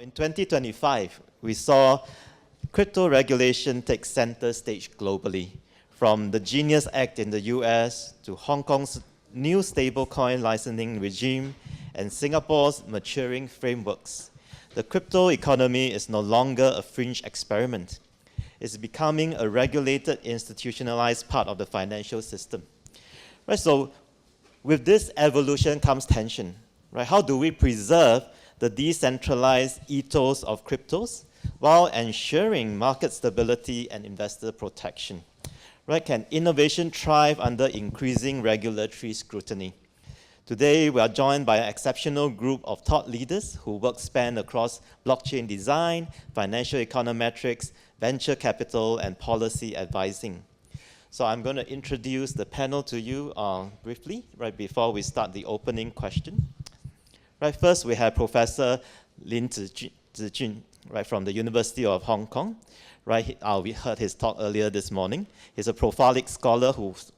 In 2025, we saw crypto regulation take center stage globally, from the Genius Act in the US to Hong Kong's new stablecoin licensing regime and Singapore's maturing frameworks. The crypto economy is no longer a fringe experiment. It's becoming a regulated, institutionalized part of the financial system. Right, so with this evolution comes tension. Right? How do we preserve the decentralized ethos of cryptos while ensuring market stability and investor protection? Right? Can innovation thrive under increasing regulatory scrutiny? Today, we are joined by an exceptional group of thought leaders who work span across blockchain design, financial econometrics, venture capital, and policy advising. So I'm going to introduce the panel to you briefly, right before we start the opening question. Right, first, we have Professor Lin Tse-Chun, right, from the University of Hong Kong. Right, we heard his talk earlier this morning. He's a prolific scholar whose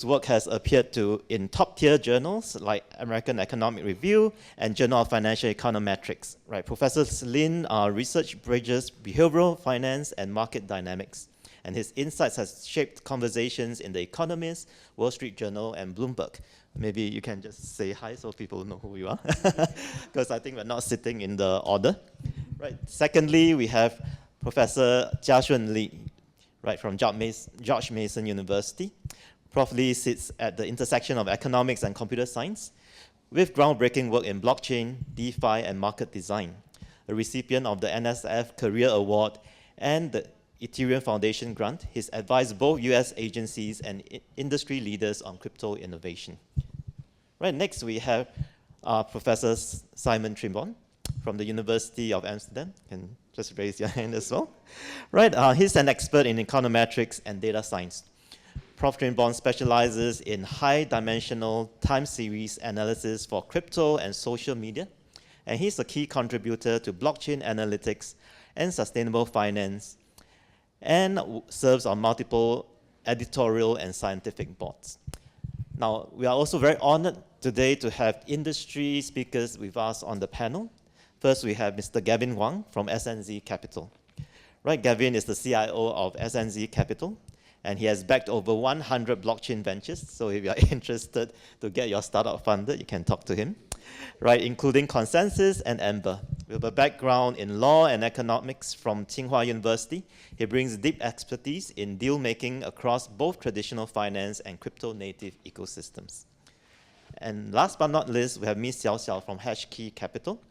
work has appeared in top-tier journals like American Economic Review and Journal of Financial Econometrics. Right, Professor Lin research bridges behavioral finance and market dynamics, and his insights has shaped conversations in The Economist, Wall Street Journal, and Bloomberg. Maybe you can just say hi so people know who you are, because I think we're not sitting in the order. Right. Secondly, we have Professor Jiasun Li, right, from George Mason University. Prof. Li sits at the intersection of economics and computer science with groundbreaking work in blockchain, DeFi, and market design. A recipient of the NSF Career Award and the Ethereum Foundation grant, he's advised both US agencies and industry leaders on crypto innovation. Right, next we have Professor Simon Trimborn from the University of Amsterdam. You can just raise your hand as well. Right, he's an expert in econometrics and data science. Prof. Trimborn specializes in high-dimensional time series analysis for crypto and social media, and he's a key contributor to blockchain analytics and sustainable finance, and serves on multiple editorial and scientific boards. Now, we are also very honored today to have industry speakers with us on the panel. First, we have Mr. Gavin Wang from SNZ Capital. Right, Gavin is the CIO of SNZ Capital, and he has backed over 100 blockchain ventures. So if you're interested to get your startup funded, you can talk to him. Right, including Consensus and Ember. With a background in law and economics from Tsinghua University, he brings deep expertise in deal making across both traditional finance and crypto-native ecosystems. And last but not least, we have Ms. Xiao from HashKey Capital.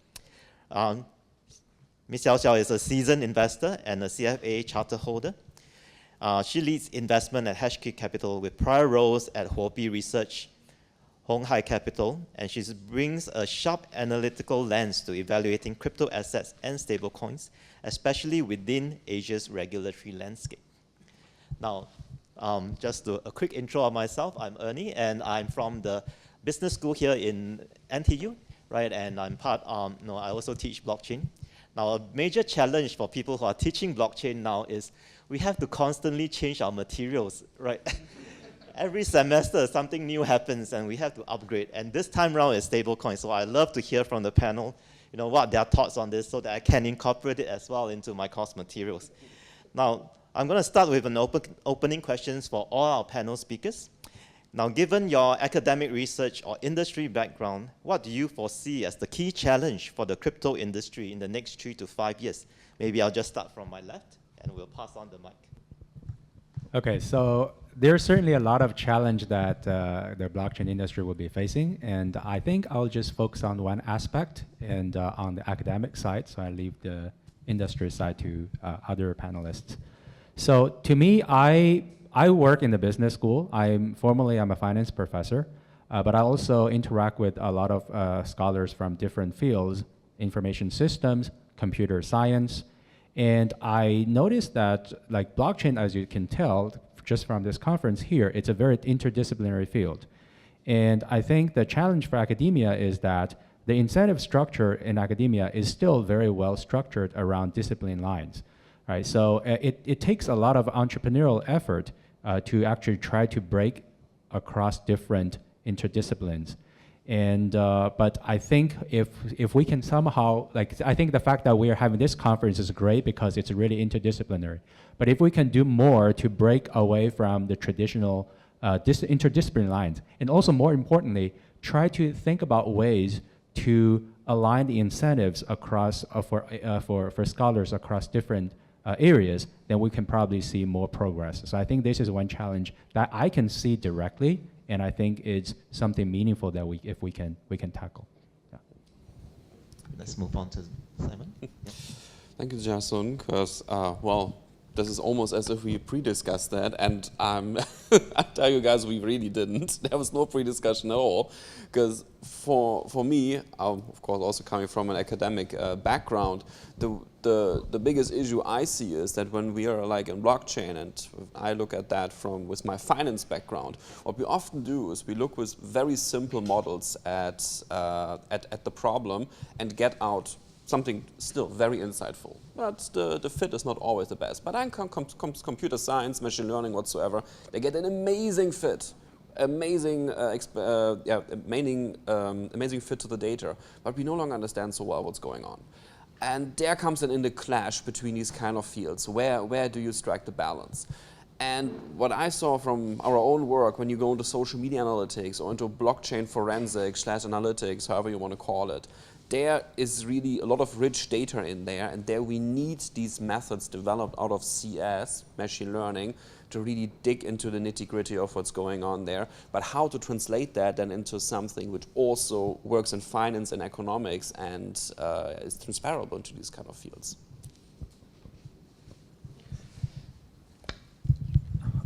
Ms. Xiao is a seasoned investor and a CFA charter holder. She leads investment at HashKey Capital with prior roles at Huobi Research, Hong Hai Capital, and she brings a sharp analytical lens to evaluating crypto assets and stablecoins, especially within Asia's regulatory landscape. Now, just a quick intro of myself. I'm Ernie, and I'm from the business school here in NTU, right? And I'm I also teach blockchain. Now, a major challenge for people who are teaching blockchain now is we have to constantly change our materials, right? Every semester, something new happens, and we have to upgrade. And this time around is stablecoin. So I love to hear from the panel, what their thoughts on this, so that I can incorporate it as well into my course materials. Now, I'm going to start with an opening questions for all our panel speakers. Now, given your academic research or industry background, what do you foresee as the key challenge for the crypto industry in the next 3 to 5 years? Maybe I'll just start from my left, and we'll pass on the mic. Okay, so there's certainly a lot of challenge that the blockchain industry will be facing, and I think I'll just focus on one aspect and on the academic side, so I leave the industry side to other panelists. So to me, I work in the business school. I'm a finance professor, but I also interact with a lot of scholars from different fields, information systems, computer science, and I noticed that like blockchain, as you can tell, just from this conference here, it's a very interdisciplinary field. And I think the challenge for academia is that the incentive structure in academia is still very well structured around discipline lines, right? So it takes a lot of entrepreneurial effort to actually try to break across different interdisciplines. And but I think if we can somehow, like, I think the fact that we are having this conference is great because it's really interdisciplinary. But if we can do more to break away from the traditional interdisciplinary lines, and also more importantly, try to think about ways to align the incentives across for scholars across different areas, then we can probably see more progress. So I think this is one challenge that I can see directly, and I think it's something meaningful that if we can tackle. Yeah. Let's move on to Simon. Thank you, Jiasun, because, well, this is almost as if we pre-discussed that, and I tell you guys, we really didn't. There was no pre-discussion at all, because for me, of course, also coming from an academic background, the biggest issue I see is that when we are like in blockchain, and I look at that with my finance background, what we often do is we look with very simple models at the problem and get out something still very insightful, but the fit is not always the best. But then comes computer science, machine learning, whatsoever. They get an amazing fit, amazing fit to the data, but we no longer understand so well what's going on. And there comes in the clash between these kind of fields. Where do you strike the balance? And what I saw from our own work, when you go into social media analytics or into blockchain forensics / analytics, however you want to call it, there is really a lot of rich data in there, and there we need these methods developed out of CS, machine learning, to really dig into the nitty-gritty of what's going on there. But how to translate that then into something which also works in finance and economics and is transferable into these kind of fields.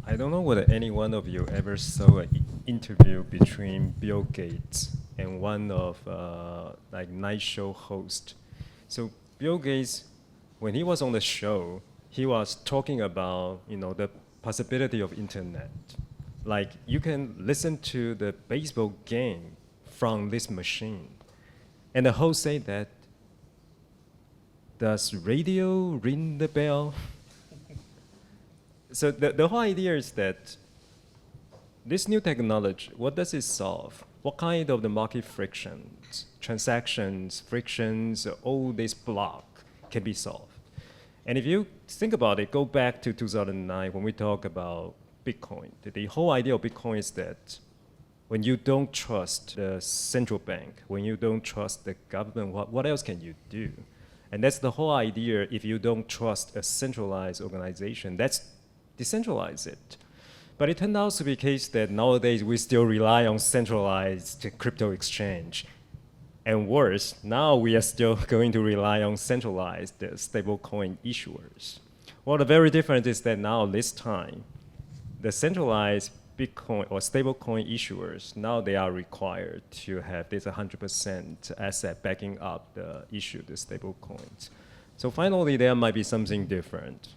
I don't know whether any one of you ever saw an interview between Bill Gates and one of like night show host. So Bill Gates, when he was on the show, he was talking about the possibility of internet. Like you can listen to the baseball game from this machine. And the host said that, does radio ring the bell? So the whole idea is that this new technology, what does it solve? What kind of the market frictions, transactions, frictions, all this block can be solved? And if you think about it, go back to 2009 when we talk about Bitcoin. The whole idea of Bitcoin is that when you don't trust the central bank, when you don't trust the government, what else can you do? And that's the whole idea. If you don't trust a centralized organization, that's decentralize it. But it turned out to be the case that nowadays we still rely on centralized crypto exchange. And worse, now we are still going to rely on centralized stablecoin issuers. Well, the very difference is that now, this time, the centralized Bitcoin or stablecoin issuers, now they are required to have this 100% asset backing up the stablecoins. So finally, there might be something different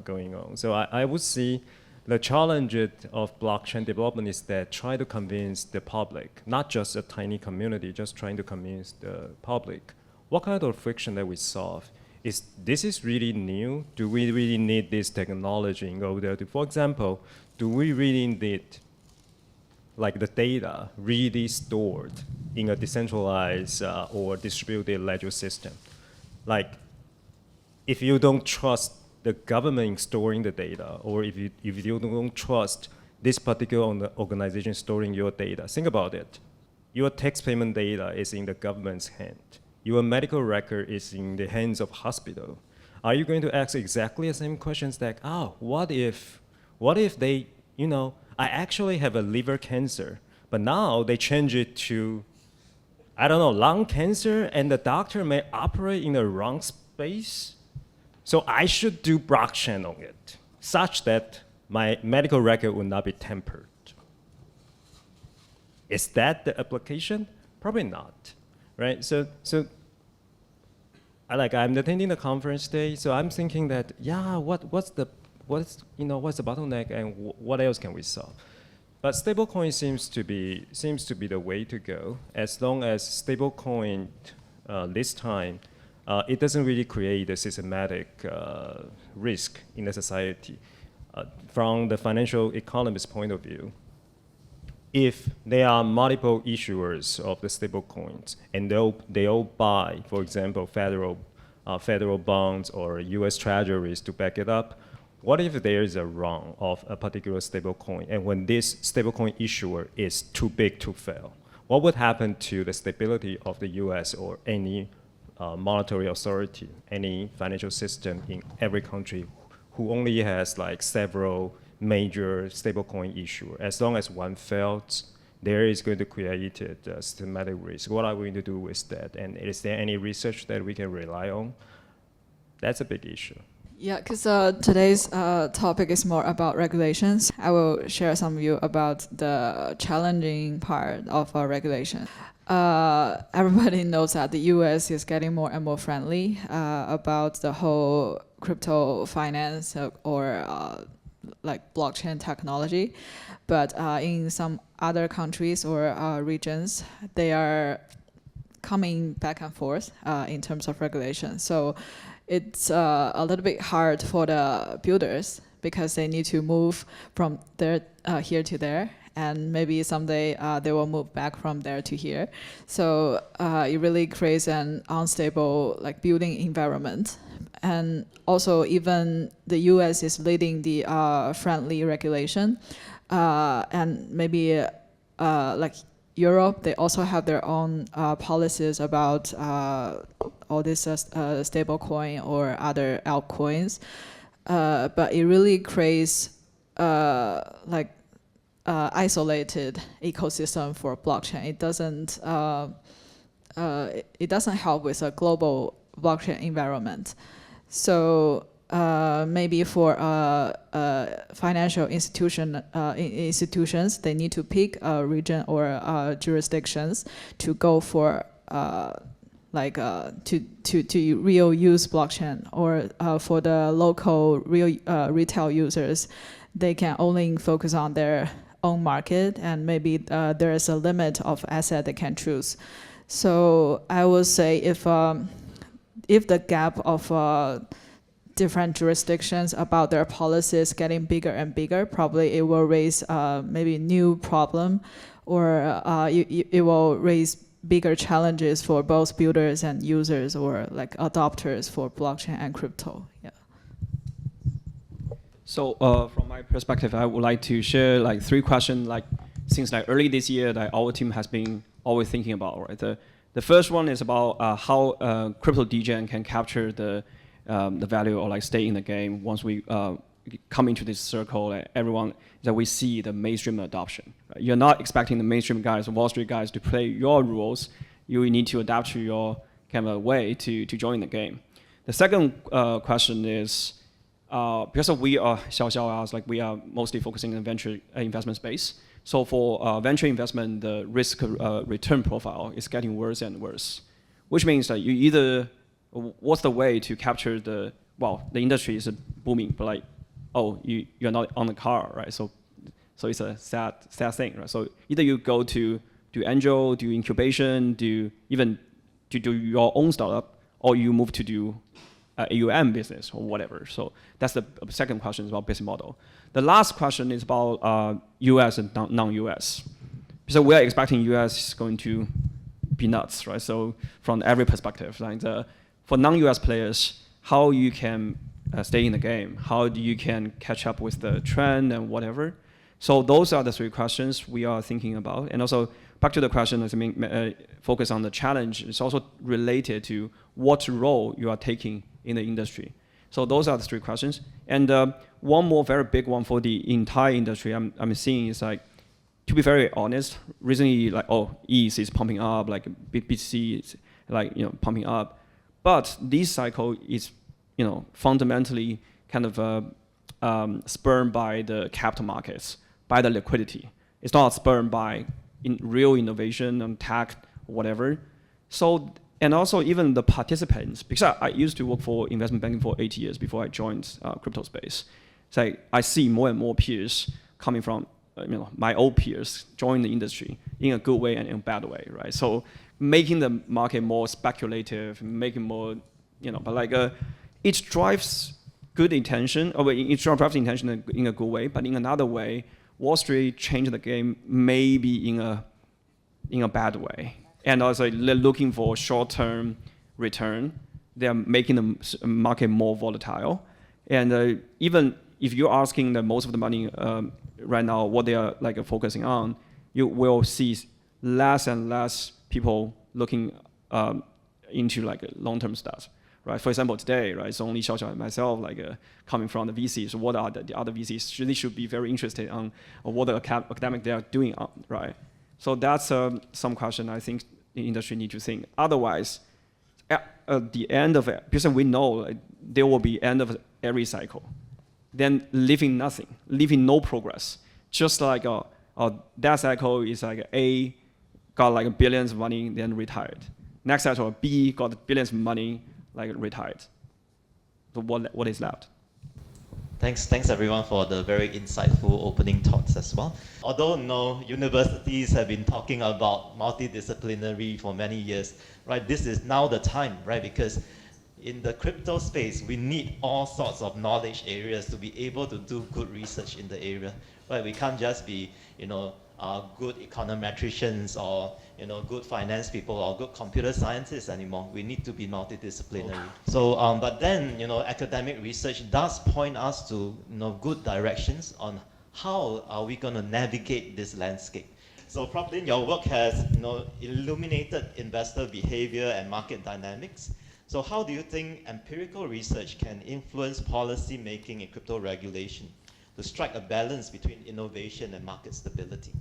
going on. So I would see the challenge of blockchain development is that try to convince the public, not just a tiny community, just trying to convince the public. What kind of friction that we solve? This is really new? Do we really need this technology in order to, for example, do we really need like the data really stored in a decentralized or distributed ledger system? Like, if you don't trust the government storing the data, or if you don't trust this particular organization storing your data, think about it. Your tax payment data is in the government's hand. Your medical record is in the hands of hospital. Are you going to ask exactly the same questions like, what if they, I actually have a liver cancer, but now they change it to, I don't know, lung cancer, and the doctor may operate in the wrong space? So I should do blockchain on it, such that my medical record will not be tampered. Is that the application? Probably not, right? So I'm attending the conference today, so I'm thinking that, what's the bottleneck and what else can we solve? But stablecoin seems to be the way to go, as long as stablecoin this time. It doesn't really create a systematic risk in the society. From the financial economist point of view, if there are multiple issuers of the stablecoins and they all buy, for example, federal bonds or U.S. treasuries to back it up, what if there is a run of a particular stablecoin, and when this stablecoin issuer is too big to fail? What would happen to the stability of the U.S. or any monetary authority, any financial system in every country who only has like several major stablecoin issuers? As long as one fails, there is going to create a systematic risk. What are we going to do with that? And is there any research that we can rely on? That's a big issue. Yeah, because today's topic is more about regulations. I will share some view about the challenging part of regulation. Everybody knows that the US is getting more and more friendly about the whole crypto finance or like blockchain technology. But in some other countries or regions, they are coming back and forth in terms of regulation. So it's a little bit hard for the builders because they need to move from there here to there, and maybe someday they will move back from there to here. So it really creates an unstable like building environment. And also even the US is leading the friendly regulation, and maybe like Europe, they also have their own policies about all this stable coin or other altcoins. But it really creates like isolated ecosystem for blockchain. It doesn't help with a global blockchain environment. So maybe for financial institutions, they need to pick a region or jurisdictions to go for to real use blockchain, or for the local real retail users, they can only focus on their own market, and maybe there is a limit of asset they can choose. So I would say if the gap of different jurisdictions about their policies getting bigger and bigger, probably it will raise maybe new problem, or it will raise bigger challenges for both builders and users, or like adopters for blockchain and crypto. Yeah. So from my perspective, I would like to share like 3 questions like since like early this year that our team has been always thinking about. Right. The first one is about how crypto DGen can capture the value or like stay in the game once we come into this circle. Everyone that we see the mainstream adoption. Right? You're not expecting the mainstream guys, Wall Street guys, to play your rules. You need to adapt to your kind of way to join the game. The second question is because we are Xiao, like we are mostly focusing on venture investment space. So for venture investment, the risk return profile is getting worse and worse, which means that you either what's the way to capture the industry is booming, but like, you're not on the car, right? So it's a sad thing, right? So either you go to do angel, do incubation, do your own startup, or you move to do AUM business or whatever. So that's the second question, is about business model. The last question is about US and non-US. So we are expecting US is going to be nuts, right? So from every perspective, like for non-US players, how you can stay in the game, how you can catch up with the trend and whatever. So those are the 3 questions we are thinking about. And also back to the question, focus on the challenge. It's also related to what role you are taking in the industry. So those are the 3 questions. And one more very big one for the entire industry I'm seeing is like, to be very honest, recently like ETH is pumping up, like BTC is like pumping up, but this cycle is fundamentally kind of spurred by the capital markets, by the liquidity. It's not spurred by real innovation and tech or whatever. So, and also even the participants, because I used to work for investment banking for 8 years before I joined crypto space. So I see more and more peers coming from my old peers join the industry in a good way and in a bad way, right? So making the market more speculative, making more, but like it drives good intention, or it drives intention in a good way, but in another way, Wall Street changed the game maybe in a bad way. And also they're looking for short-term return. They're making the market more volatile. And even if you're asking the most of the money right now, what they are like focusing on, you will see less and less people looking into like long-term stuff, right? For example, today, right, it's only Xiao and myself like coming from the VCs. What are the other VCs really should be very interested on what the academic they are doing, right? So that's some question I think the industry need to think. Otherwise, at the end of it, because we know like, there will be end of every cycle, then leaving nothing, leaving no progress. Just like that cycle is like A got like billions of money, then retired. Next cycle, B got billions of money, like retired. So what is left? Thanks everyone for the very insightful opening thoughts as well. Although no universities have been talking about multidisciplinary for many years, right? This is now the time, right? Because in the crypto space, we need all sorts of knowledge areas to be able to do good research in the area, right? We can't just be, good econometricians or good finance people or good computer scientists anymore. We need to be multidisciplinary. So, but then academic research does point us to good directions on how are we going to navigate this landscape. So, Prof. Lin, your work has illuminated investor behavior and market dynamics. So, how do you think empirical research can influence policy making and crypto regulation to strike a balance between innovation and market stability?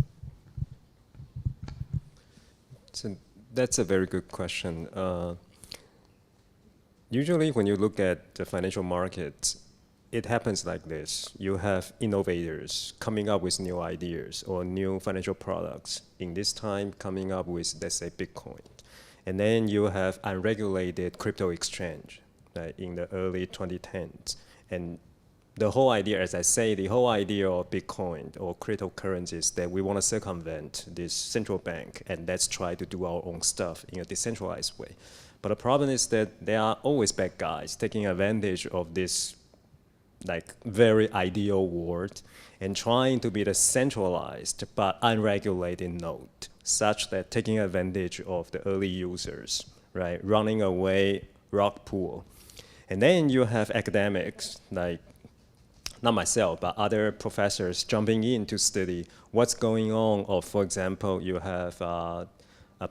So that's a very good question. Usually when you look at the financial markets, it happens like this. You have innovators coming up with new ideas or new financial products. In this time, coming up with, let's say, Bitcoin. And then you have unregulated crypto exchange in the early 2010s. And the whole idea, as I say, the whole idea of Bitcoin or cryptocurrencies is that we want to circumvent this central bank and let's try to do our own stuff in a decentralized way. But the problem is that there are always bad guys taking advantage of this very ideal world and trying to be the centralized but unregulated node, such that taking advantage of the early users, right, running away rug pool. And then you have academics not myself, but other professors jumping in to study what's going on. Or for example, you have a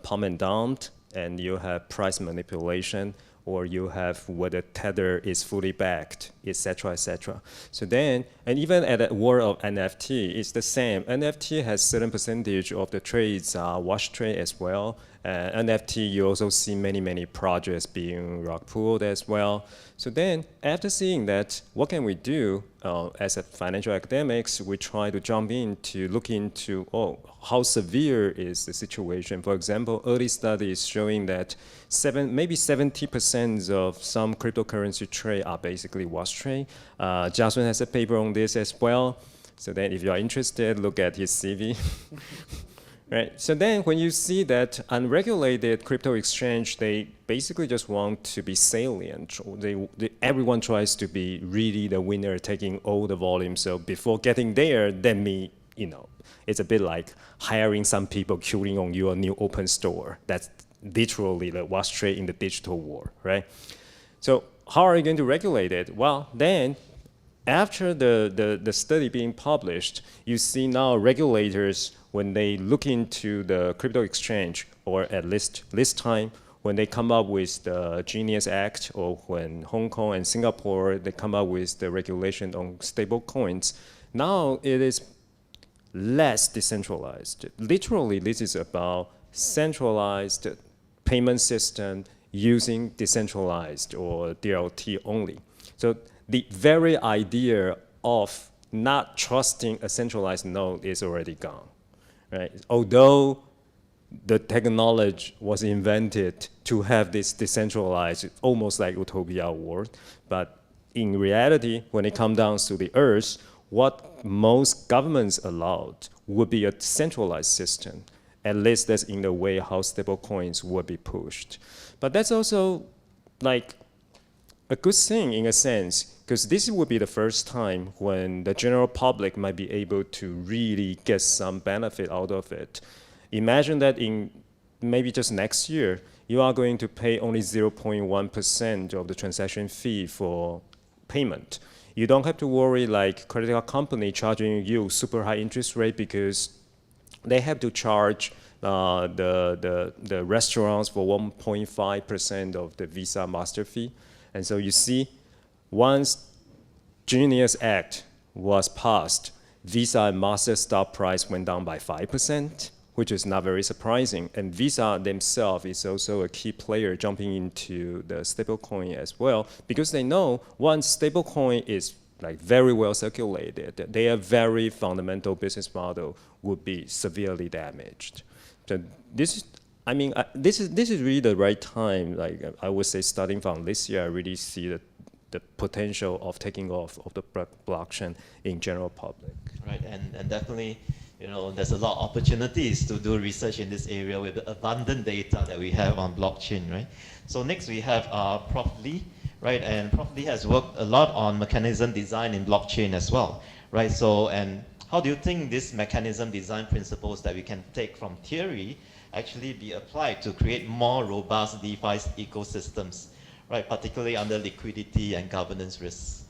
pump and dump, and you have price manipulation, or you have whether Tether is fully backed, etc., etc. So then, and even at the world of NFT, it's the same. NFT has certain percentage of the trades wash trade as well. NFT, you also see many projects being rug pulled as well. So then, after seeing that, what can we do as a financial academics? We try to jump in to look into, how severe is the situation? For example, early studies showing that maybe 70% of some cryptocurrency trade are basically wash trade. Jiasun has a paper on this as well. So then, if you are interested, look at his CV. Right. So then when you see that unregulated crypto exchange, they basically just want to be salient. Everyone tries to be really the winner, taking all the volume. So before getting there, then it's a bit like hiring some people queuing on your new open store. That's literally the wash trade in the digital world, right? So how are you going to regulate it? Well, then after the study being published, you see now regulators, when they look into the crypto exchange, or at least this time, when they come up with the Genius Act, or when Hong Kong and Singapore, they come up with the regulation on stable coins, now it is less decentralized. Literally, this is about centralized payment system using decentralized or DLT only. So the very idea of not trusting a centralized node is already gone. Right? Although the technology was invented to have this decentralized, almost like utopia world, but in reality, when it comes down to the earth, what most governments allowed would be a centralized system. At least that's in the way how stable coins would be pushed. But that's also like a good thing in a sense, because this will be the first time when the general public might be able to really get some benefit out of it. Imagine that in maybe just next year, you are going to pay only 0.1% of the transaction fee for payment. You don't have to worry like credit card company charging you super high interest rate because they have to charge the restaurants for 1.5% of the Visa Master fee. And so you see, once Genius Act was passed, Visa and Master stock price went down by 5%, which is not very surprising. And Visa themselves is also a key player jumping into the stablecoin as well, because they know once stablecoin is like very well circulated, their very fundamental business model would be severely damaged. So this is really the right time. Like I would say, starting from this year, I really see the potential of taking off of the blockchain in general public. Right, and definitely, there's a lot of opportunities to do research in this area with the abundant data that we have on blockchain, right? So next we have Prof. Lee, right? And Prof. Lee has worked a lot on mechanism design in blockchain as well, right? So, and how do you think this mechanism design principles that we can take from theory actually be applied to create more robust DeFi ecosystems, right? Particularly under liquidity and governance risks.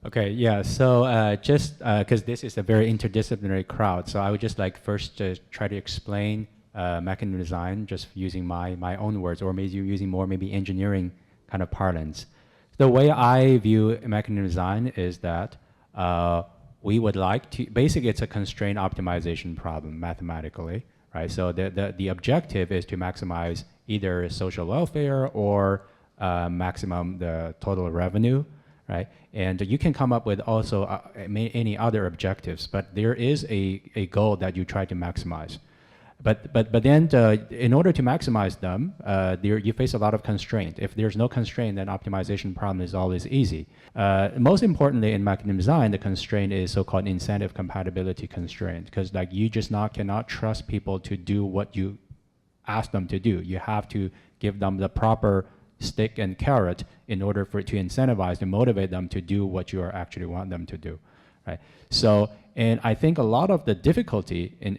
Okay, yeah, so just because this is a very interdisciplinary crowd, so I would just like first try to explain mechanism design just using my own words, or maybe using more maybe engineering kind of parlance. The way I view mechanism design is that we would like to, basically it's a constraint optimization problem mathematically, right? So the objective is to maximize either social welfare or maximum the total revenue, right? And you can come up with also any other objectives, but there is a goal that you try to maximize. But then in order to maximize them, you face a lot of constraint. If there's no constraint, then optimization problem is always easy. Most importantly, in mechanism design, the constraint is so-called incentive compatibility constraint, because like you just cannot trust people to do what you ask them to do. You have to give them the proper stick and carrot in order for it to incentivize and motivate them to do what you actually want them to do, right? So, and I think a lot of the difficulty in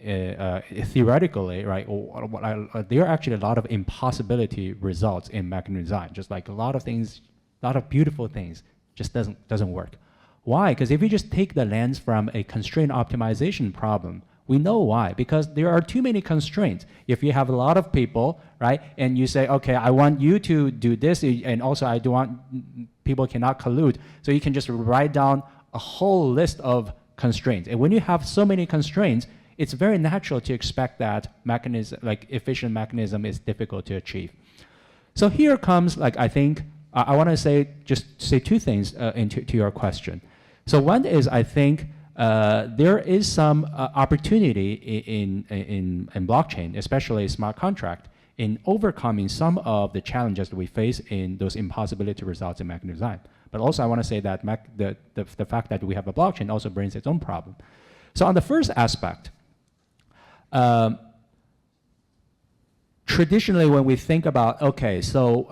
theoretically, right, there are actually a lot of impossibility results in mechanism design. Just like a lot of things, a lot of beautiful things, just doesn't work. Why? Because if you just take the lens from a constraint optimization problem, we know why, because there are too many constraints. If you have a lot of people, right, and you say, okay, I want you to do this, and also I don't want, people cannot collude, so you can just write down a whole list of constraints. And when you have so many constraints, it's very natural to expect that mechanism, like efficient mechanism, is difficult to achieve. So here comes, like, I think, I want to just say two things to your question. So one is, I think, there is some opportunity in blockchain, especially smart contract, in overcoming some of the challenges that we face in those impossibility results in mechanism design. But also I want to say that the fact that we have a blockchain also brings its own problem. So on the first aspect, traditionally when we think about, okay, so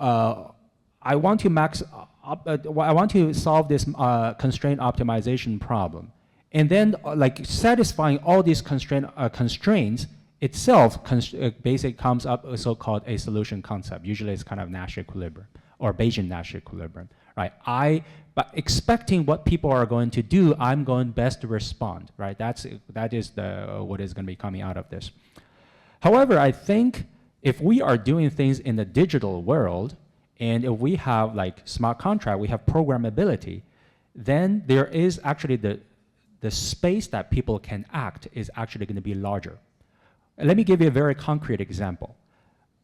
I want to solve this constraint optimization problem. And then like satisfying all these constraints itself basically comes up with so-called a solution concept. Usually it's kind of Nash equilibrium or Bayesian Nash equilibrium, right? But expecting what people are going to do, I'm going best to respond, right? That is what is going to be coming out of this. However, I think if we are doing things in the digital world, and if we have like smart contract, we have programmability, then there is actually the space that people can act is actually going to be larger. Let me give you a very concrete example.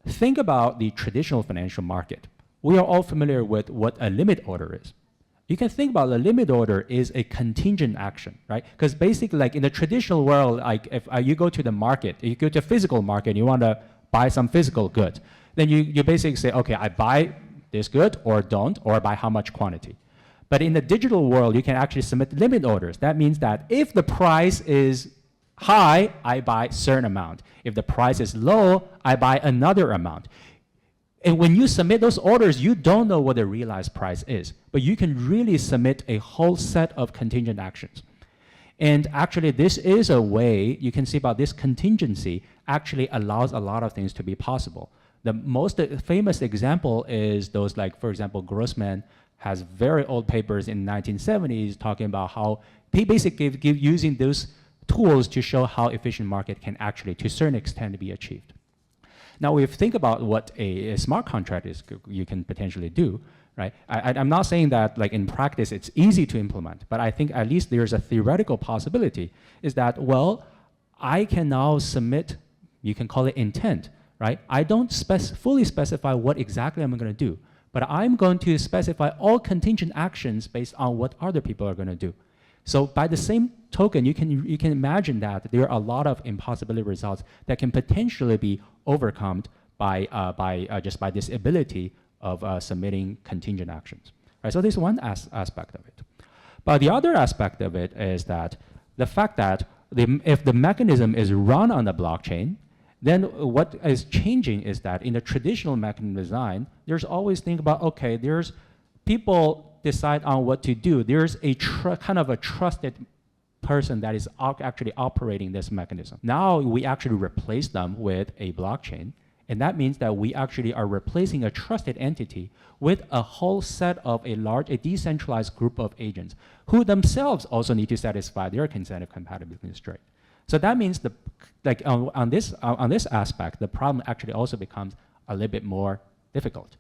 Think about the traditional financial market. We are all familiar with what a limit order is. You can think about a limit order is a contingent action, right? Because basically, like in the traditional world, like if you go to the market, you go to a physical market, and you want to buy some physical good, then you basically say, okay, I buy this good or don't, or by how much quantity. But in the digital world, you can actually submit limit orders. That means that if the price is high, I buy a certain amount. If the price is low, I buy another amount. And when you submit those orders, you don't know what the realized price is, but you can really submit a whole set of contingent actions. And actually, this is a way you can see about this contingency actually allows a lot of things to be possible. The most famous example is those, like, for example, Grossman has very old papers in the 1970s talking about how he basically using those tools to show how efficient market can actually, to a certain extent, be achieved. Now, if you think about what a smart contract is, you can potentially do, right? I'm not saying that, like, in practice it's easy to implement, but I think at least there's a theoretical possibility is that, well, I can now submit, you can call it intent, right? I don't fully specify what exactly I'm going to do, but I'm going to specify all contingent actions based on what other people are going to do. So by the same token, you can imagine that there are a lot of impossibility results that can potentially be overcome by just by this ability of submitting contingent actions. Right? So this is one aspect of it. But the other aspect of it is that the fact that if the mechanism is run on the blockchain, then what is changing is that in the traditional mechanism design, there's always think about, okay, there's people decide on what to do. There's a kind of a trusted person that is actually operating this mechanism. Now we actually replace them with a blockchain, and that means that we actually are replacing a trusted entity with a whole set of a decentralized group of agents who themselves also need to satisfy their consensus compatibility constraint. So that means on this aspect, the problem actually also becomes a little bit more difficult.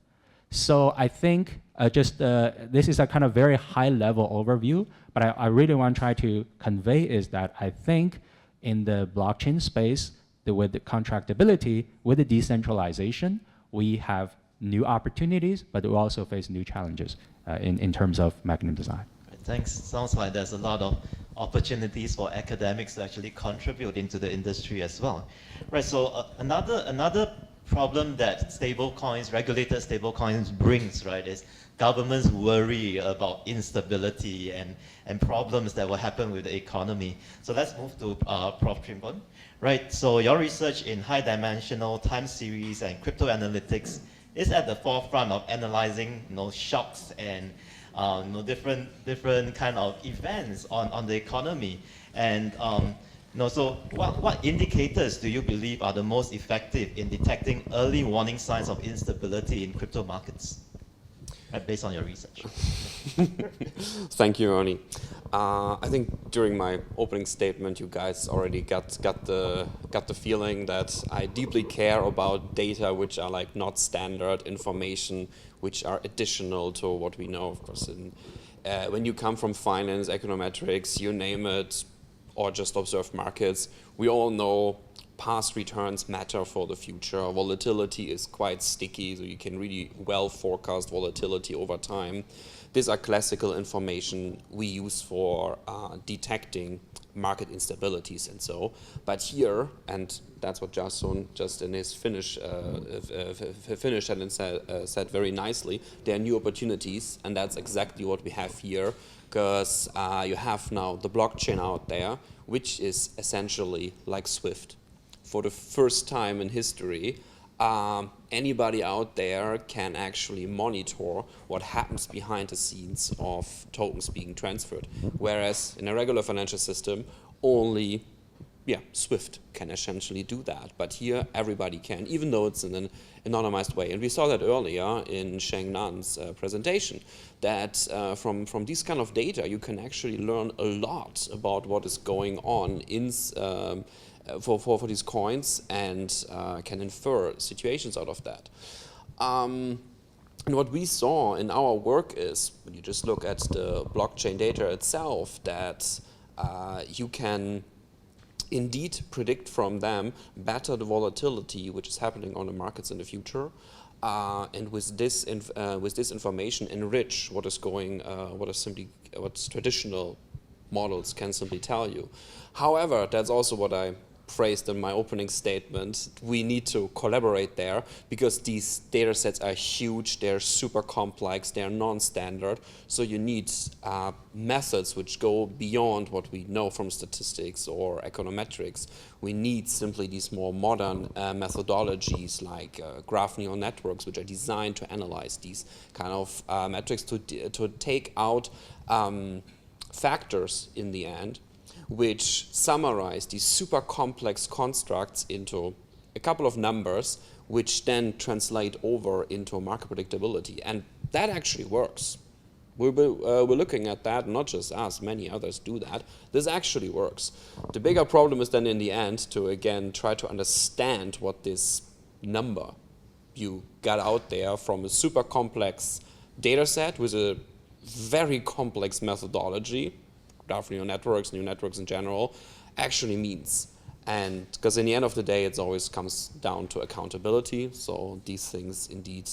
So I think this is a kind of very high level overview, but I really want to try to convey is that I think in the blockchain space, with the contractability, with the decentralization, we have new opportunities, but we also face new challenges in terms of mechanism design. Thanks. Sounds like there's a lot of opportunities for academics to actually contribute into the industry as well. Right, so another problem that stablecoins, regulated stablecoins brings, right, is governments worry about instability and problems that will happen with the economy. So let's move to Prof. Trimborn. Right, so your research in high-dimensional time series and crypto analytics is at the forefront of analyzing, shocks and different kind of events on the economy. And so what indicators do you believe are the most effective in detecting early warning signs of instability in crypto markets, based on your research? Thank you, Ernie. I think during my opening statement, you guys already got the feeling that I deeply care about data which are like not standard information, which are additional to what we know, of course. When you come from finance, econometrics, you name it, or just observe markets, we all know past returns matter for the future. Volatility is quite sticky, so you can really well forecast volatility over time. These are classical information we use for detecting market instabilities and so. But here, and that's what Jiasun just in his finish and said very nicely, there are new opportunities, and that's exactly what we have here, because you have now the blockchain out there, which is essentially like SWIFT. For the first time in history, anybody out there can actually monitor what happens behind the scenes of tokens being transferred. Whereas in a regular financial system, only SWIFT can essentially do that. But here, everybody can, even though it's in an anonymized way. And we saw that earlier in Sheng Nan's presentation, that from these kind of data, you can actually learn a lot about what is going on in for these coins, and can infer situations out of that. And what we saw in our work is, when you just look at the blockchain data itself, that you can indeed predict from them better the volatility which is happening on the markets in the future, and with this information enrich what traditional models can simply tell you. However, that's also what I phrased in my opening statement, we need to collaborate there because these data sets are huge, they're super complex, they're non-standard, so you need methods which go beyond what we know from statistics or econometrics. We need simply these more modern methodologies like graph neural networks, which are designed to analyze these kind of metrics to take out factors in the end, which summarize these super complex constructs into a couple of numbers, which then translate over into market predictability. And that actually works. We're looking at that, not just us, many others do that. This actually works. The bigger problem is then in the end to, again, try to understand what this number you got out there from a super complex data set with a very complex methodology, graph neural networks in general, actually means. And because in the end of the day, it always comes down to accountability. So these things indeed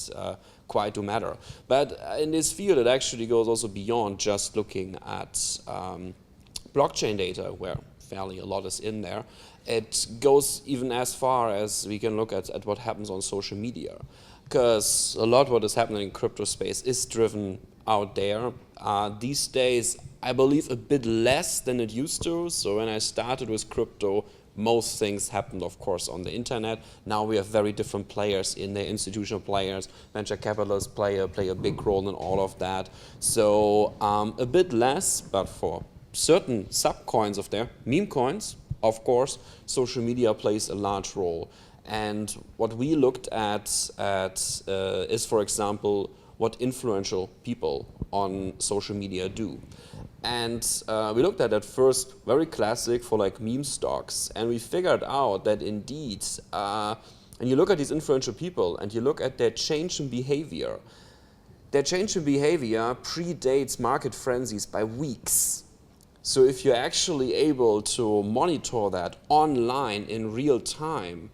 quite do matter. But in this field, it actually goes also beyond just looking at blockchain data, where fairly a lot is in there. It goes even as far as we can look at what happens on social media. Because a lot what is happening in crypto space is driven out there. These days, I believe a bit less than it used to. So when I started with crypto, most things happened, of course, on the internet. Now we have very different players in there, institutional players, venture capitalists play a big role in all of that. So a bit less, but for certain sub-coins of there, meme coins, of course, social media plays a large role. And what we looked at is, for example, what influential people on social media do. And we looked at first, very classic for like meme stocks, and we figured out that indeed, when you look at these influential people and you look at their change in behavior predates market frenzies by weeks. So if you're actually able to monitor that online in real time,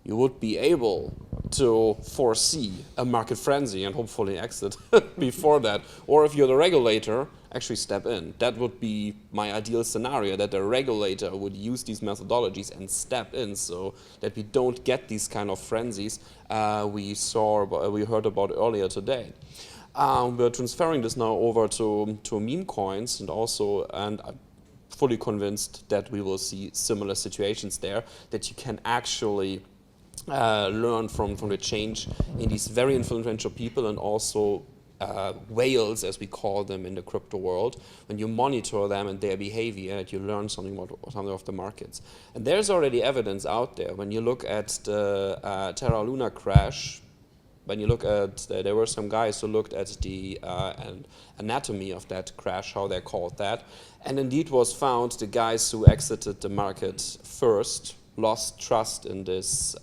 you would be able to foresee a market frenzy and hopefully exit before that. Or if you're the regulator, actually step in. That would be my ideal scenario, that the regulator would use these methodologies and step in so that we don't get these kind of frenzies we heard about earlier today. We're transferring this now over to meme coins, and I'm fully convinced that we will see similar situations there, that you can actually learn from the change in these very influential people, and also whales, as we call them in the crypto world. When you monitor them and their behavior, you learn something of the markets. And there's already evidence out there. When you look at the Terra Luna crash, when you look at, there were some guys who looked at the anatomy of that crash, how they called that, and indeed was found the guys who exited the market first, lost trust in this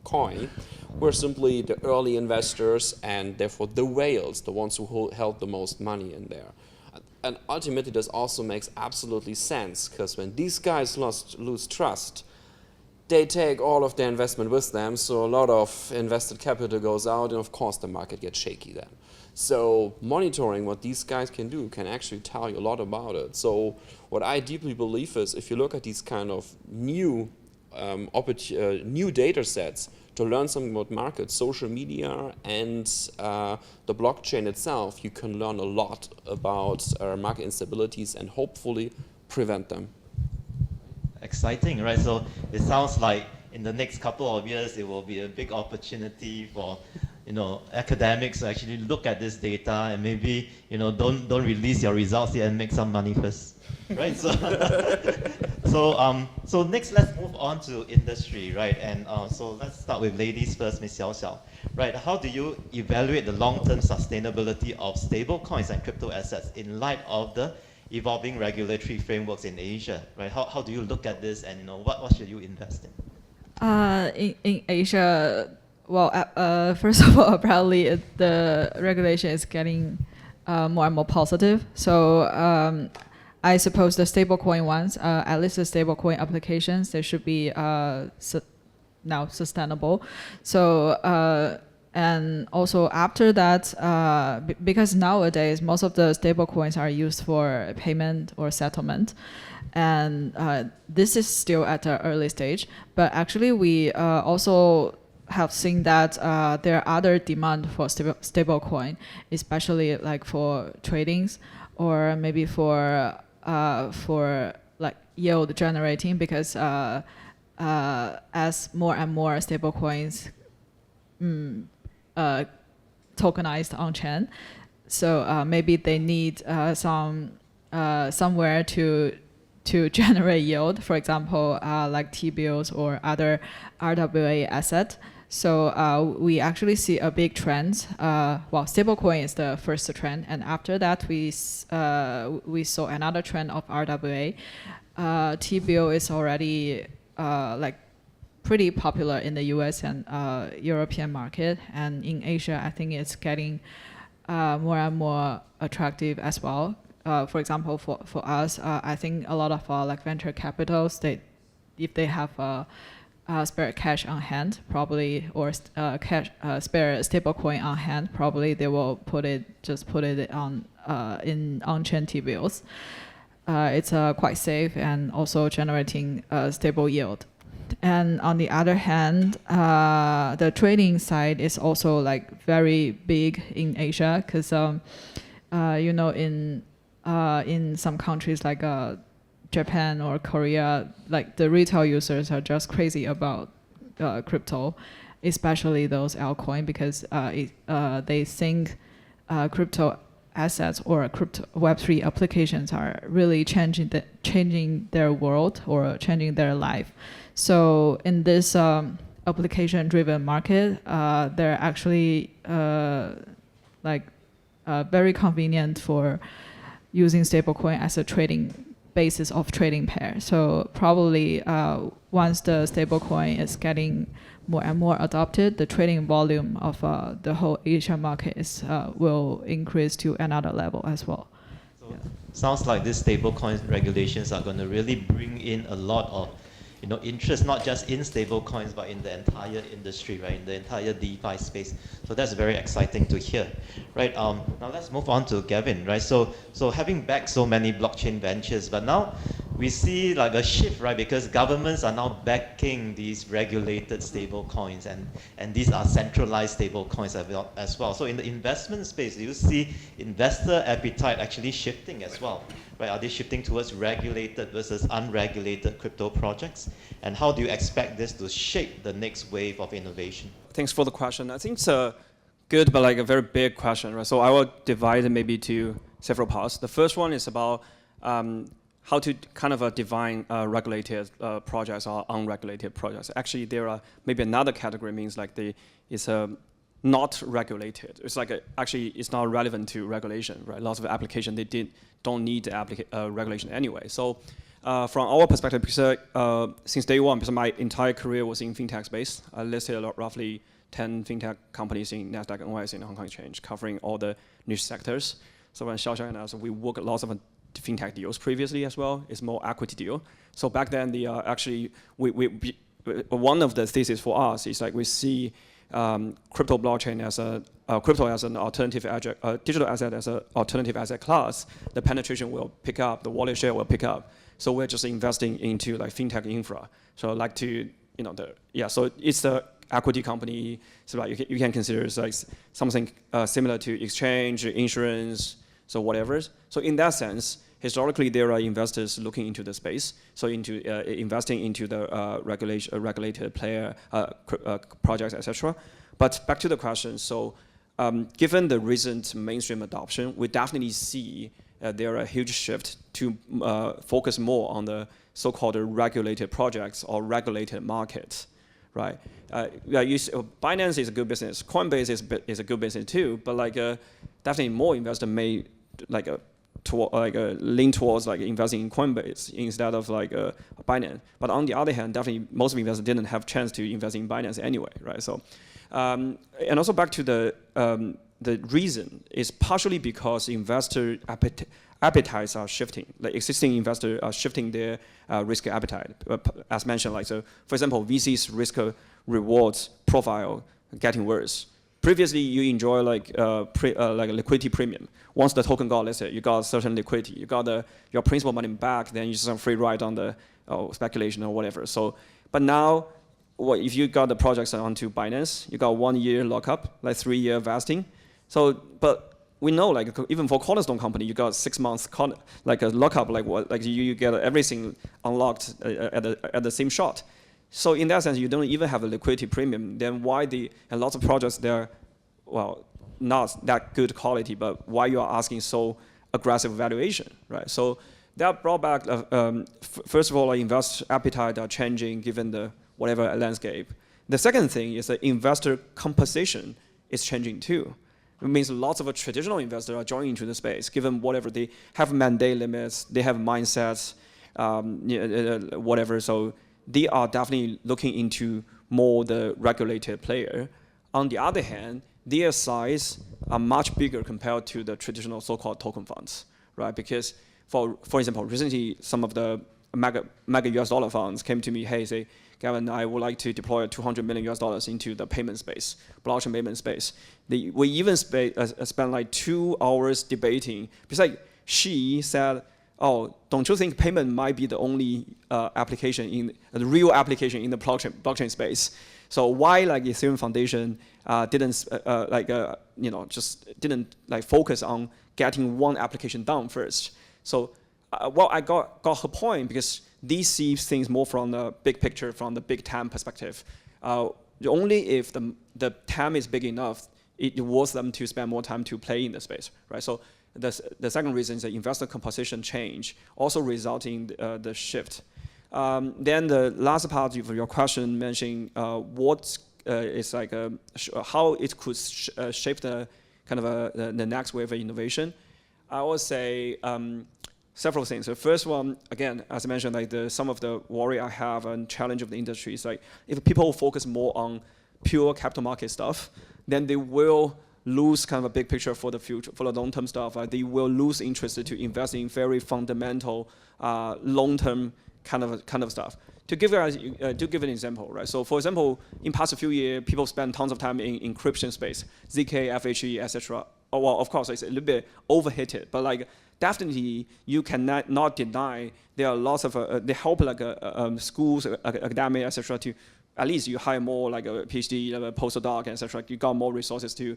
coin, were simply the early investors and therefore the whales, the ones who held the most money in there. And ultimately this also makes absolutely sense, because when these guys lose trust, they take all of their investment with them, so a lot of invested capital goes out, and of course the market gets shaky then. So monitoring what these guys can do can actually tell you a lot about it. So what I deeply believe is, if you look at these kind of new data sets to learn something about markets, social media, and the blockchain itself, you can learn a lot about market instabilities and hopefully prevent them. Exciting, right? So it sounds like in the next couple of years, it will be a big opportunity for, academics to actually look at this data and maybe, don't release your results yet and make some money first, right? So next, let's move on to industry, right? And so let's start with ladies first, Ms. Xiao, right? How do you evaluate the long-term sustainability of stable coins and crypto assets in light of the evolving regulatory frameworks in Asia, right? How do you look at this, and what should you invest in? In Asia, well, first of all, apparently the regulation is getting more and more positive. So I suppose the stablecoin ones, at least the stablecoin applications, they should be now sustainable. So And also after that, because nowadays most of the stable coins are used for payment or settlement, and this is still at an early stage. But actually, we also have seen that there are other demand for stable coin, especially like for tradings or maybe for like yield generating, because as more and more stable coins tokenized on chain, so maybe they need somewhere to generate yield, for example, like T-bills or other RWA asset. So we actually see a big trend. Well, stablecoin is the first trend, and after that we saw another trend of RWA. T-bill is already like pretty popular in the US and European market, and in Asia, I think it's getting more and more attractive as well. For example, for us, I think a lot of like venture capitals, if they have spare cash on hand, probably, or spare stable coin on hand, probably they will put it on in on-chain T-bills. It's quite safe and also generating a stable yield. And on the other hand, the trading side is also like very big in Asia, because you know, in some countries like Japan or Korea, like the retail users are just crazy about crypto, especially those altcoin, because they think crypto assets or crypto Web3 applications are really changing their world or changing their life. So in this application-driven market, they're actually like very convenient for using stablecoin as a trading basis of trading pair. So probably once the stablecoin is getting more and more adopted, the trading volume of the whole Asian market will increase to another level as well. So sounds like these stablecoin regulations are going to really bring in a lot of interest, not just in stable coins, but in the entire industry, right? In the entire DeFi space. So that's very exciting to hear, right? Now let's move on to Gavin, right? So having backed so many blockchain ventures, but now we see like a shift, right? Because governments are now backing these regulated stable coins, and these are centralized stable coins as well. So in the investment space, do you see investor appetite actually shifting as well? Right? Are they shifting towards regulated versus unregulated crypto projects? And how do you expect this to shape the next wave of innovation? Thanks for the question. I think it's a good but like a very big question, right? So I will divide it maybe to several parts. The first one is about how to kind of define regulated projects or unregulated projects. Actually, there are maybe another category means like it's not regulated. It's like actually it's not relevant to regulation, right? Lots of applications don't need regulation anyway. So from our perspective, because since day one, because my entire career was in fintech space, I listed roughly 10 fintech companies in Nasdaq and NYSE in Hong Kong Exchange, covering all the niche sectors. So when Xiao and I, we worked lots of fintech deals previously as well. It's more equity deal. So back then, actually one of the theses for us is like we see crypto blockchain as crypto as an alternative digital asset as an alternative asset class. The penetration will pick up, the wallet share will pick up. So we're just investing into like fintech infra. So like to so it's the equity company. So like you can consider it's like something similar to exchange, insurance, so whatever. So in that sense, historically there are investors looking into the space, so into investing into the regulated player projects, etc. But back to the question, so given the recent mainstream adoption, we definitely see there are a huge shift to focus more on the so-called regulated projects or regulated markets, right? Binance is a good business, Coinbase is a good business too, but like definitely more investors may lean towards like investing in Coinbase instead of like Binance. But on the other hand, definitely most of investors didn't have chance to invest in Binance anyway, right? So, and also back to the reason is partially because investor appetites are shifting. Like existing investors are shifting their risk appetite. As mentioned, like so, for example, VC's risk rewards profile getting worse. previously you enjoy like like a liquidity premium. Once the token got, let's say you got certain liquidity, you got your principal money back, then you just have free ride on the speculation or whatever. So, but now, if you got the projects onto Binance, you got 1 year lockup, like 3 year vesting. So, but we know, like even for cornerstone company, you got 6 months like a lockup, like what, like you get everything unlocked at the same shot. So in that sense, you don't even have a liquidity premium. Then why and lots of projects they're, well, not that good quality, but why you are asking so aggressive valuation, right? So that brought back, first of all, investor appetite are changing given the whatever landscape. The second thing is that investor composition is changing too. It means lots of traditional investors are joining into the space, given whatever they have mandate limits, they have mindsets, whatever. So they are definitely looking into more the regulated player. On the other hand, their size are much bigger compared to the traditional so-called token funds, right? Because for example, recently some of the mega US dollar funds came to me, hey, say, Gavin, I would like to deploy $200 million into the payment space, blockchain payment space. We even spent like 2 hours debating. Because like she said, oh, don't you think payment might be the only application the real application in the blockchain space? So why like Ethereum Foundation didn't just didn't like focus on getting one application done first? So well, I got her point because these see things more from the big picture, from the big TAM perspective. Only if the TAM is big enough, it worth them to spend more time to play in the space, right? So the second reason is the investor composition change, also resulting in the shift. Then the last part of your question mentioning what is like how it could shape the kind of the next wave of innovation. I would say several things. The first one, again, as I mentioned, like some of the worry I have and challenge of the industry is like if people focus more on pure capital market stuff, then they will lose kind of a big picture for the future, for the long-term stuff. They will lose interest to invest in very fundamental, long-term kind of stuff. To give an example, right? So for example, in past few years, people spend tons of time in encryption space, ZK, FHE, etc. Oh, well, of course, it's a little bit overheated, but like definitely you cannot not deny there are lots of they help like schools, academic, etc. to at least you hire more like a PhD, a postdoc, etc. You got more resources to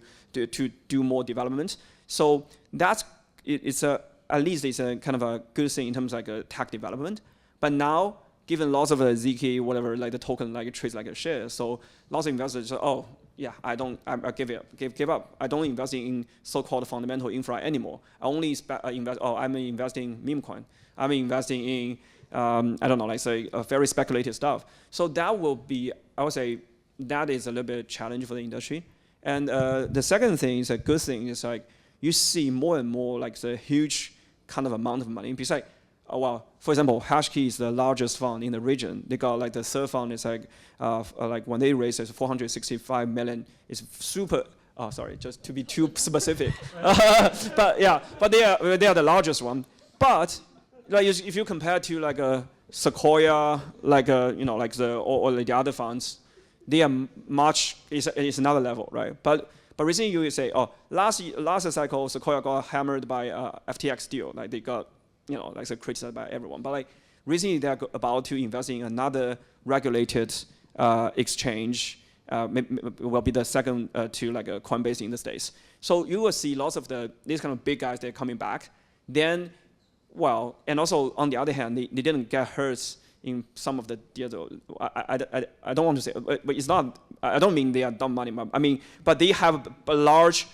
do more development. So that's at least it's a kind of a good thing in terms of like a tech development. But now, given lots of ZK, whatever, like the token like trades like a share, so lots of investors say, oh yeah, I give up. I don't invest in so-called fundamental infra anymore. I only invest. Oh, I'm investing in meme coin. I'm investing in I don't know, like say very speculative stuff. So that will be, I would say, that is a little bit challenge for the industry. And the second thing is a good thing is like you see more and more like the huge kind of amount of money. Besides, well, for example, HashKey is the largest fund in the region. They got like the third fund is like when they raised it's 465 million. It's super. Oh, sorry, just to be too specific. But yeah, but they are the largest one. But like if you compare to like a Sequoia, like like or the other funds, they are much. It's another level, right? But recently you will say, oh, last cycle Sequoia got hammered by FTX deal. Like they got like criticized by everyone. But like recently they're about to invest in another regulated exchange. Will be the second to like a Coinbase in the States. So you will see lots of these kind of big guys they're coming back. Then, well, and also on the other hand, they didn't get hurt in some of the deals. I don't want to say, but it's not. I don't mean they are dumb money. I mean, but they have a large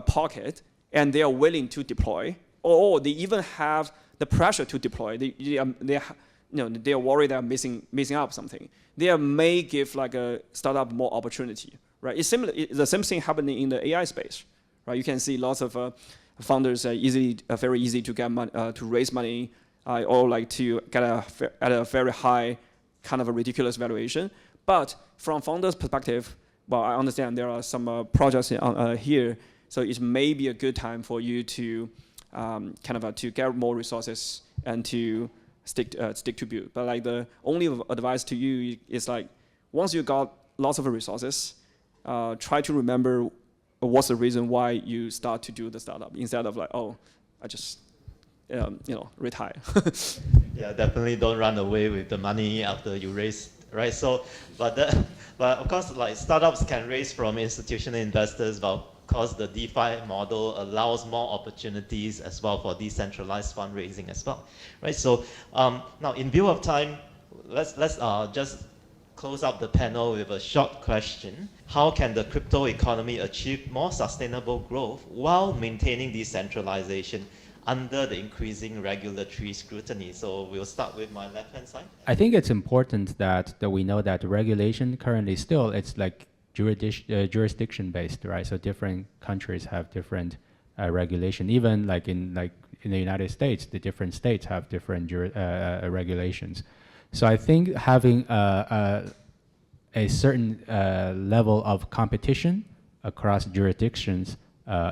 pocket and they are willing to deploy, or they even have the pressure to deploy. They are worried they're missing out something. They may give like a startup more opportunity, right? It's similar. The same thing happening in the AI space, right? You can see lots of founders very easy to get money, to raise money, or like to get at a very high, kind of a ridiculous valuation. But from founders' perspective, well, I understand there are some projects here, so it may be a good time for you to to get more resources and to stick to build. But like the only advice to you is like once you got lots of resources, try to remember what's the reason why you start to do the startup instead of like, oh, I just retire. Yeah, definitely don't run away with the money after you raise, right? So, but of course, like startups can raise from institutional investors, but of course the DeFi model allows more opportunities as well for decentralized fundraising as well, right? So now in view of time, let's just close up the panel with a short question. How can the crypto economy achieve more sustainable growth while maintaining decentralization under the increasing regulatory scrutiny? So we'll start with my left-hand side. I think it's important that we know that regulation currently still, it's like jurisdiction-based, right? So different countries have different regulation. Even like in the United States, the different states have different regulations. So I think having a certain level of competition across jurisdictions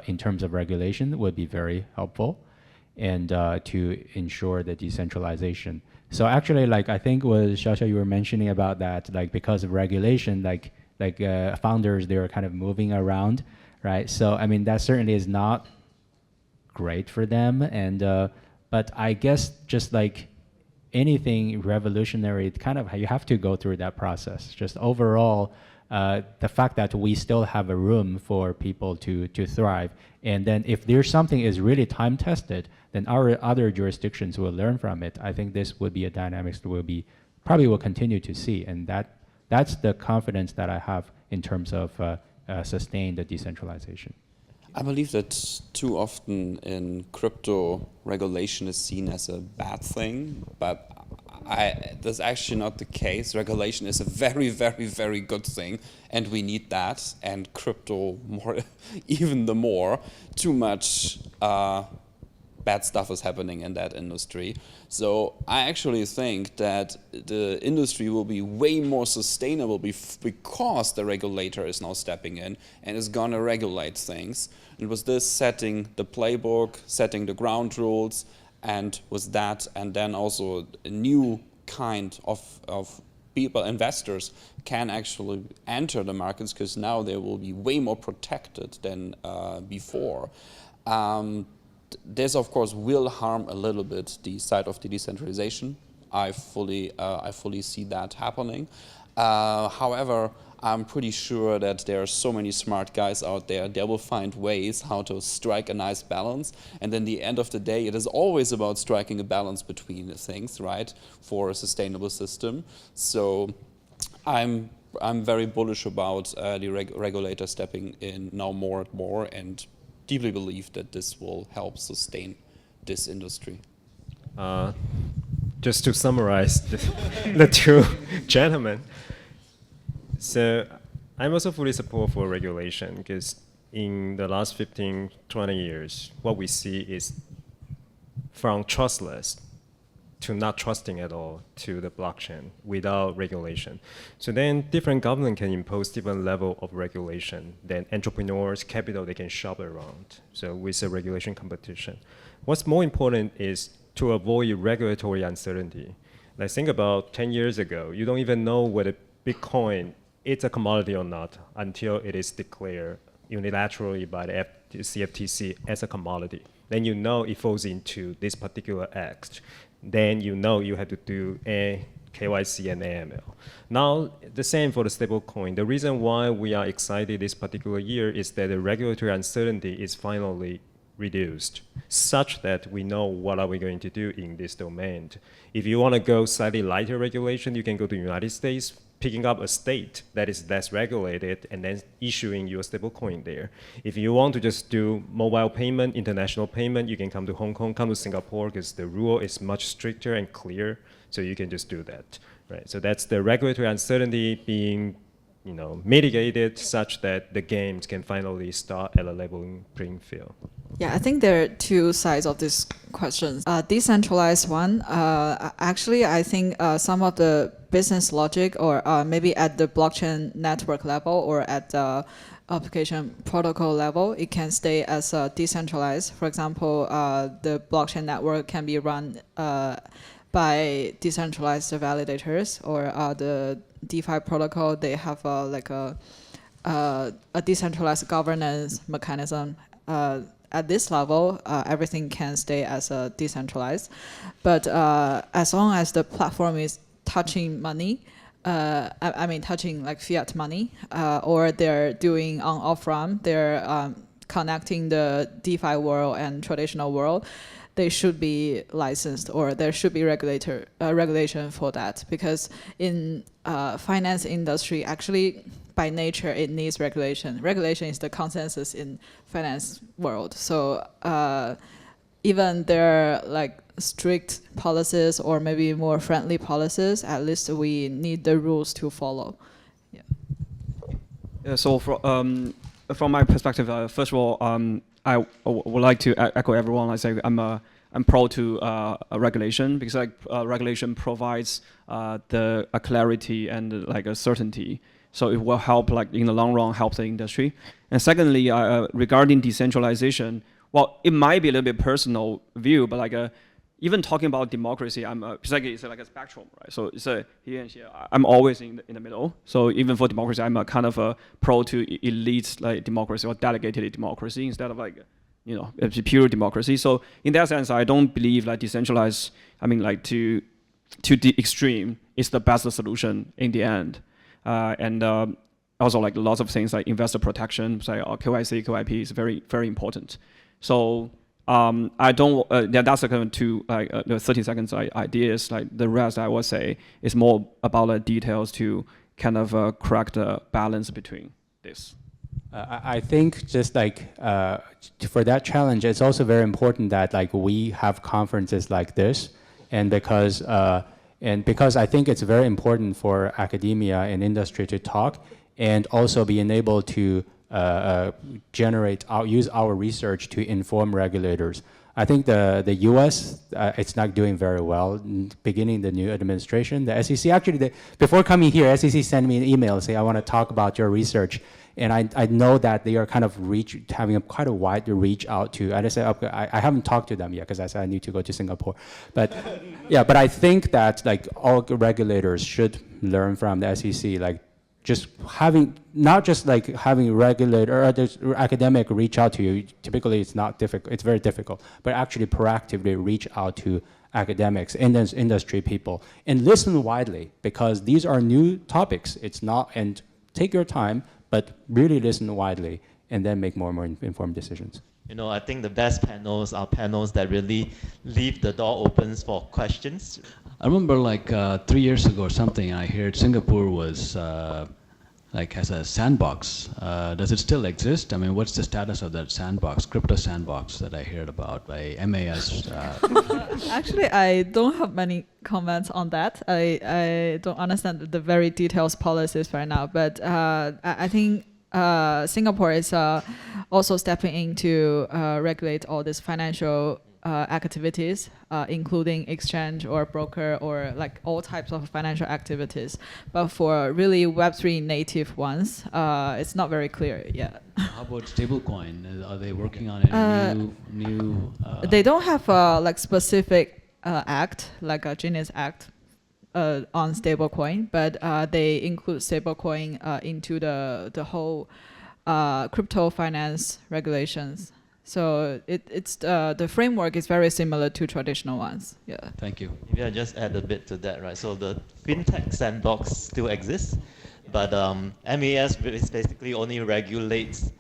in terms of regulation would be very helpful, and to ensure the decentralization. So actually, like I think what Xiao you were mentioning about that, like because of regulation, like founders, they were kind of moving around, right? So I mean that certainly is not great for them, and but I guess just like anything revolutionary, it kind of you have to go through that process. Just overall, the fact that we still have a room for people to thrive, and then if there's something is really time tested, then our other jurisdictions will learn from it. I think this would be a dynamics that will continue to see, and that's the confidence that I have in terms of sustained decentralization. I believe that too often in crypto, regulation is seen as a bad thing, but that's actually not the case. Regulation is a very, very, very good thing, and we need that, and crypto more, even the more. Too much bad stuff is happening in that industry. So I actually think that the industry will be way more sustainable because the regulator is now stepping in and is gonna regulate things. And with this, setting the playbook, setting the ground rules, and with that, and then also a new kind of people, investors, can actually enter the markets because now they will be way more protected than before. This, of course, will harm a little bit the side of the decentralization. I fully see that happening. However, I'm pretty sure that there are so many smart guys out there. They will find ways how to strike a nice balance. And then the end of the day, it is always about striking a balance between things, right, for a sustainable system. So I'm very bullish about the regulator stepping in now more and more, and deeply believe that this will help sustain this industry. Just to summarize the two gentlemen. So I'm also fully support for regulation because in the last 15, 20 years, what we see is from trustless to not trusting at all to the blockchain without regulation. So then different government can impose different level of regulation. Then entrepreneurs, capital, they can shop around. So with a regulation competition. What's more important is to avoid regulatory uncertainty. Like think about 10 years ago, you don't even know whether Bitcoin is a commodity or not until it is declared unilaterally by the CFTC as a commodity. Then you know it falls into this particular act. Then you know you have to do a KYC and AML. Now, the same for the stablecoin. The reason why we are excited this particular year is that the regulatory uncertainty is finally reduced, such that we know what are we going to do in this domain. If you want to go slightly lighter regulation, you can go to the United States, picking up a state that is less regulated and then issuing your stablecoin there. If you want to just do mobile payment, international payment, you can come to Hong Kong, come to Singapore, because the rule is much stricter and clear, so you can just do that, right? So that's the regulatory uncertainty being mitigated such that the games can finally start at a leveling playing field. Yeah, I think there are two sides of this question. Decentralized one, actually, I think some of the business logic, or maybe at the blockchain network level or at the application protocol level, it can stay as decentralized. For example, the blockchain network can be run by decentralized validators, or the DeFi protocol, they have like a a decentralized governance mechanism. At this level, everything can stay as a decentralized, but as long as the platform is touching money, I mean touching like fiat money, or they're doing on off-ramp, they're connecting the DeFi world and traditional world, they should be licensed, or there should be regulation for that, because in finance industry, actually by nature it needs regulation. Regulation is the consensus in finance world. So even there are like strict policies or maybe more friendly policies, at least we need the rules to follow. Yeah, so from my perspective, first of all, I would like to echo everyone. I say I'm pro to a regulation, because like regulation provides a clarity and like a certainty. So it will help, like in the long run, help the industry. And secondly, regarding decentralization, well, it might be a little bit personal view, but like even talking about democracy, it's like a spectrum, right? So it's here and here. I'm always in the middle. So even for democracy, I'm a kind of a pro to elite like democracy or delegated democracy instead of like, you know, pure democracy. So in that sense, I don't believe like decentralized, I mean like to the extreme is the best solution in the end. And also like lots of things like investor protection, say KYC, KYP is very, very important. So I don't, that's the kind of two, like the 30 seconds ideas. Like the rest I would say is more about the details to kind of correct the balance between this. I think just like for that challenge, it's also very important that like we have conferences like this, and because I think it's very important for academia and industry to talk, and also being able to use our research to inform regulators. I think the U.S. It's not doing very well. Beginning the new administration, the SEC actually before coming here, SEC sent me an email saying I want to talk about your research. And I know that they are kind of having quite a wide reach out to. I just said, okay, I haven't talked to them yet because I said I need to go to Singapore. But yeah, but I think that like all regulators should learn from the SEC, like just having, not just like having regulator or academic reach out to you. Typically it's not difficult, it's very difficult, but actually proactively reach out to academics, industry people, and listen widely, because these are new topics. It's not, and take your time, but really listen widely and then make more and more informed decisions. You know, I think the best panels are panels that really leave the door open for questions. I remember like 3 years ago or something, I heard Singapore was like has a sandbox. Does it still exist? I mean, what's the status of that sandbox, crypto sandbox that I heard about by MAS? Actually, I don't have many comments on that. I don't understand the very detailed policies right now, but I think Singapore is also stepping in to regulate all these financial activities, including exchange or broker or like all types of financial activities. But for really Web3 native ones, it's not very clear yet. How about stablecoin? Are they working on any new? They don't have a like specific act, like a Genius Act on stablecoin, but they include stablecoin into the whole crypto finance regulations. So it's the framework is very similar to traditional ones. Yeah. Thank you. Maybe I'll just add a bit to that, right? So the fintech sandbox still exists, but MAS basically only regulates,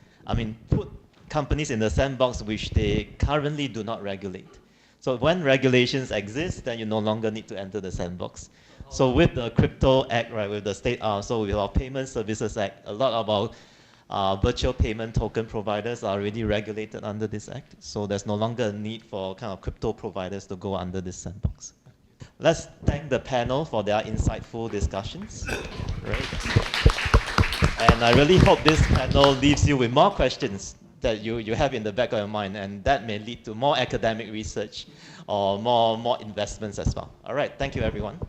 put companies in the sandbox which they currently do not regulate. So when regulations exist, then you no longer need to enter the sandbox. So with the Crypto Act, right, with the State, so with our Payment Services Act, a lot of our virtual payment token providers are already regulated under this act. So there's no longer a need for kind of crypto providers to go under this sandbox. Let's thank the panel for their insightful discussions. Right. And I really hope this panel leaves you with more questions that you have in the back of your mind, and that may lead to more academic research or more investments as well. All right, thank you everyone.